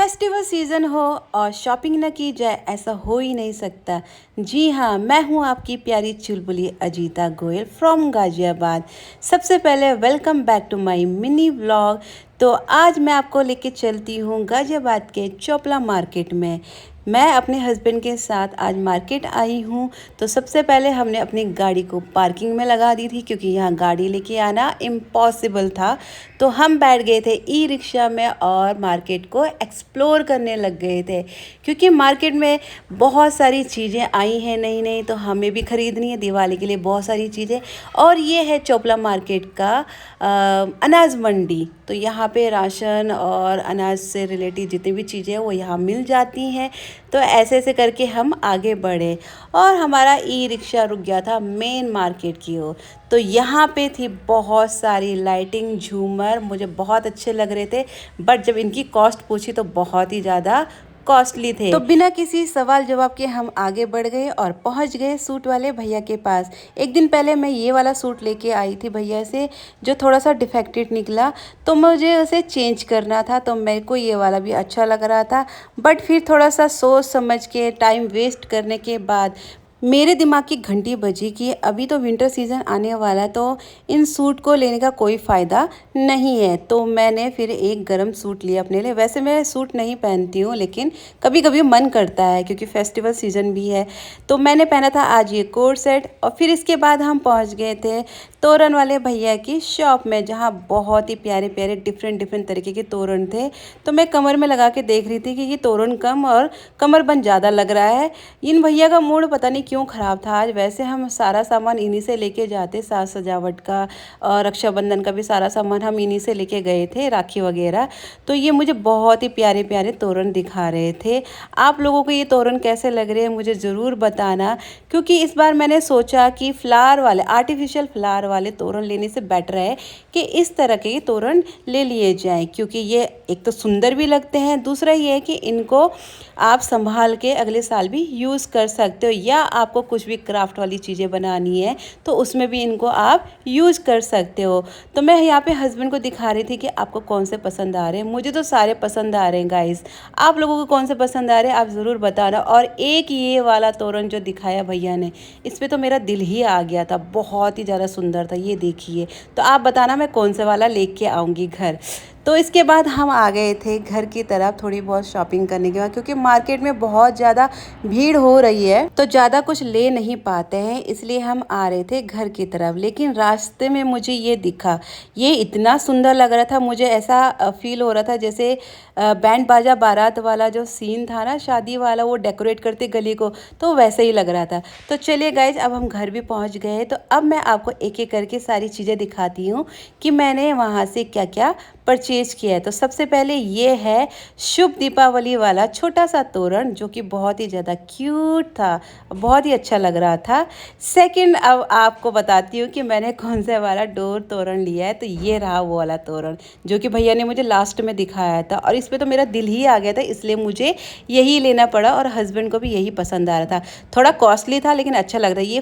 Festival season हो और shopping न की जाए ऐसा हो ही नहीं सकता। जी हाँ, मैं हूँ आपकी प्यारी चुलबुली अजीता गोयल फ्रॉम गाज़ियाबाद। सबसे पहले welcome back to my mini vlog. तो आज मैं आपको लेके चलती हूँ गाज़ियाबाद के चोपला मार्केट में। मैं अपने हस्बैंड के साथ आज मार्केट आई हूँ। तो सबसे पहले हमने अपनी गाड़ी को पार्किंग में लगा दी थी क्योंकि यहाँ गाड़ी लेके आना इम्पॉसिबल था। तो हम बैठ गए थे ई रिक्शा में और मार्केट को एक्सप्लोर करने लग गए थे क्योंकि मार्केट में बहुत सारी चीज़ें आई हैं नई नई, तो हमें भी ख़रीदनी है दिवाली के लिए बहुत सारी चीज़ें। और ये है चोपला मार्केट का अनाज मंडी। तो यहाँ पे राशन और अनाज से रिलेटेड जितनी भी चीज़ें हैं वो यहाँ मिल जाती हैं। तो ऐसे ऐसे करके हम आगे बढ़े और हमारा ई रिक्शा रुक गया था मेन मार्केट की ओर। तो यहाँ पे थी बहुत सारी लाइटिंग, झूमर मुझे बहुत अच्छे लग रहे थे, बट जब इनकी कॉस्ट पूछी तो बहुत ही ज़्यादा कॉस्टली थे। तो बिना किसी सवाल जवाब के हम आगे बढ़ गए और पहुंच गए सूट वाले भैया के पास। एक दिन पहले मैं ये वाला सूट लेके आई थी भैया से, जो थोड़ा सा डिफेक्टेड निकला, तो मुझे उसे चेंज करना था। तो मेरे को ये वाला भी अच्छा लग रहा था, बट फिर थोड़ा सा सोच समझ के टाइम वेस्ट करने के बाद मेरे दिमाग की घंटी बजी कि अभी तो विंटर सीज़न आने वाला है, तो इन सूट को लेने का कोई फ़ायदा नहीं है। तो मैंने फिर एक गरम सूट लिया अपने लिए। वैसे मैं सूट नहीं पहनती हूँ, लेकिन कभी कभी मन करता है क्योंकि फेस्टिवल सीज़न भी है। तो मैंने पहना था आज ये कोट सेट। और फिर इसके बाद हम पहुँच गए थे तोरण वाले भैया की शॉप में, जहाँ बहुत ही प्यारे प्यारे डिफरेंट तरीके के तोरण थे। तो मैं कमर में लगा के देख रही थी कि ये तोरण कम और कमरबंद ज़्यादा लग रहा है। इन भैया का मूड पता नहीं क्यों ख़राब था आज। वैसे हम सारा सामान इन्हीं से लेके जाते, साज सजावट का और रक्षाबंधन का भी सारा सामान हम इन्हीं से लेके गए थे, राखी वगैरह। तो ये मुझे बहुत ही प्यारे प्यारे तोरण दिखा रहे थे। आप लोगों को ये तोरण कैसे लग रहे हैं मुझे ज़रूर बताना, क्योंकि इस बार मैंने सोचा कि फ्लावर वाले, आर्टिफिशियल फ्लावर वाले तोरण लेने से बेटर है कि इस तरह के तोरण ले लिए जाएं, क्योंकि ये एक तो सुंदर भी लगते हैं, दूसरा ये है कि इनको आप संभाल के अगले साल भी यूज़ कर सकते हो, या आपको कुछ भी क्राफ्ट वाली चीज़ें बनानी है तो उसमें भी इनको आप यूज़ कर सकते हो। तो मैं यहाँ पे हस्बैंड को दिखा रही थी कि आपको कौन से पसंद आ रहे हैं। मुझे तो सारे पसंद आ रहे हैं गाइस, आप लोगों को कौन से पसंद आ रहे हैं आप ज़रूर बताना। और एक ये वाला तोरण जो दिखाया भैया ने, इस पर तो मेरा दिल ही आ गया था, बहुत ही ज़्यादा सुंदर था। ये देखिए, तो आप बताना मैं कौन से वाला लेके आऊँगी घर। तो इसके बाद हम आ गए थे घर की तरफ थोड़ी बहुत शॉपिंग करने के बाद, क्योंकि मार्केट में बहुत ज़्यादा भीड़ हो रही है तो ज़्यादा कुछ ले नहीं पाते हैं, इसलिए हम आ रहे थे घर की तरफ। लेकिन रास्ते में मुझे ये दिखा, ये इतना सुंदर लग रहा था, मुझे ऐसा फील हो रहा था जैसे बैंड बाजा बारात वाला जो सीन था ना शादी वाला, वो डेकोरेट करते गली को, तो वैसे ही लग रहा था। तो चलिए गाइज, अब हम घर भी पहुंच गए। तो अब मैं आपको एक एक करके सारी चीज़ें दिखाती हूँ कि मैंने वहाँ से क्या क्या परचेज किया है। तो सबसे पहले ये है शुभ दीपावली वाला छोटा सा तोरण, जो कि बहुत ही ज़्यादा क्यूट था, बहुत ही अच्छा लग रहा था। सेकंड, अब आपको बताती हूँ कि मैंने कौन सा वाला डोर तोरण लिया है। तो ये रहा वो वाला तोरण जो कि भैया ने मुझे लास्ट में दिखाया था, और इस पर तो मेरा दिल ही आ गया था, इसलिए मुझे यही लेना पड़ा और हस्बैंड को भी यही पसंद आ रहा था। थोड़ा कॉस्टली था लेकिन अच्छा लग रहा है। ये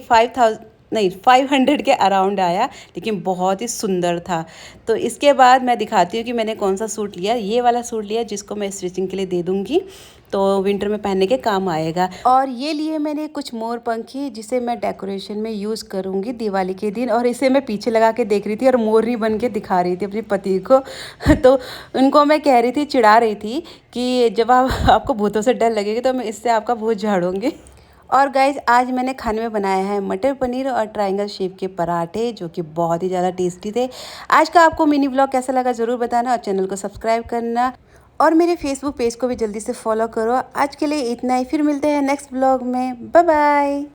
500 के अराउंड आया, लेकिन बहुत ही सुंदर था। तो इसके बाद मैं दिखाती हूँ कि मैंने कौन सा सूट लिया। ये वाला सूट लिया जिसको मैं स्टिचिंग के लिए दे दूँगी, तो विंटर में पहनने के काम आएगा। और ये लिए मैंने कुछ मोर पंखी, जिसे मैं डेकोरेशन में यूज़ करूँगी दिवाली के दिन। और इसे मैं पीछे लगा के देख रही थी और मोरनी बन के दिखा रही थी अपने पति को तो उनको मैं कह रही थी, चिढ़ा रही थी कि जब आपको भूतों से डर लगेगा तो मैं इससे आपका भूत झाड़ूंगी। और गाइज, आज मैंने खाने में बनाया है मटर पनीर और ट्रायंगल शेप के पराठे, जो कि बहुत ही ज़्यादा टेस्टी थे। आज का आपको मिनी ब्लॉग कैसा लगा ज़रूर बताना, और चैनल को सब्सक्राइब करना और मेरे फेसबुक पेज को भी जल्दी से फॉलो करो। आज के लिए इतना ही, फिर मिलते हैं नेक्स्ट ब्लॉग में। Bye bye.